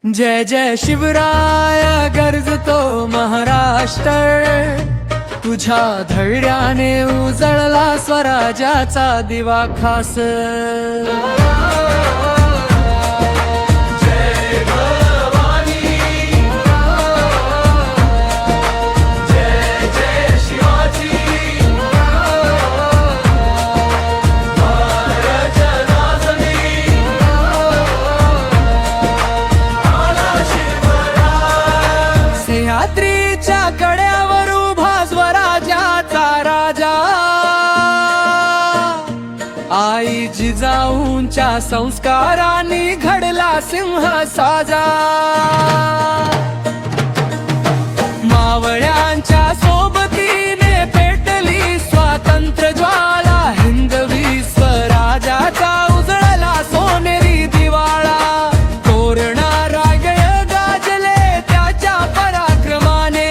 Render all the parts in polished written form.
जय जय शिवराय गरजतो महाराष्ट्र, तुझ्या धैर्याने उजळला स्वराज्याचा दिवा खास। सह्याद्रीच्या कड्यावर उभा स्वराज्याचा राजा, आई जिजाऊंच्या संस्कारांनी घडला सिंह साजा। मावळ्यांच्या सोबतीने पेटली स्वातंत्र्य ज्वाला, हिंदवी स्वराज्याचा उजळला सोनेरी दिवाळा। तोरणा रायगळ गाजले त्याच्या पराक्रमाने,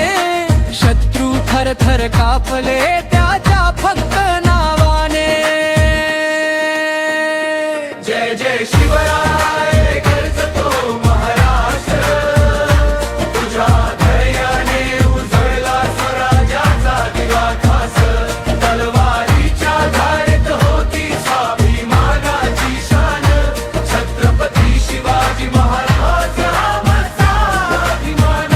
शत्रू थर थर कापले त्याच्या फक्त नावाने। जय जय शिवराय गरजतो महाराष्ट्र, तुझ्या धैर्याने उजळला स्वराज्याचा दिवा खास। तलवारीच्या धारेत होती स्वाभिमानाची शान, छत्रपती शिवाजी महाराज आमचा अभिमान।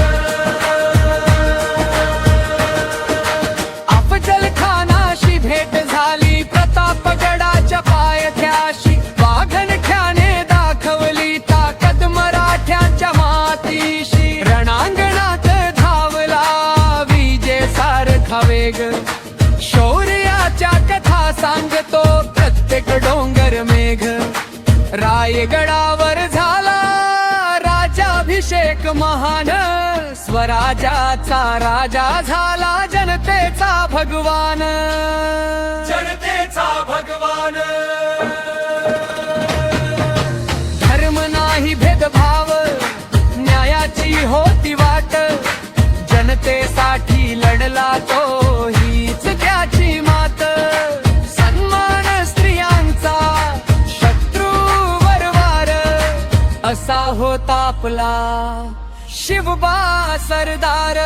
अफजल खानाशी भेट झाली प्रतापगडाच्या पायथ्याशी, वाघनख्याने दाखवली ताकद मराठ्यांच्या मातीशी। रणांगणात धावला विजेसारखा वेग, शौर्याच्या कथा सांगतो प्रत्येक डोंगर मेघ। रायगडावर झाला राज्याभिषेक महान, स्वराज्याचा राजा झाला जनतेचा भगवान। जनतेचा भगवान। धर्म नाही भेदभाव, न्यायाची होती वाट, जनतेसाठी लढला तो हीच त्याची मात। सन्मान स्त्रियांचा शत्रूवर वार, असा होता आपला शिवबा सरदार।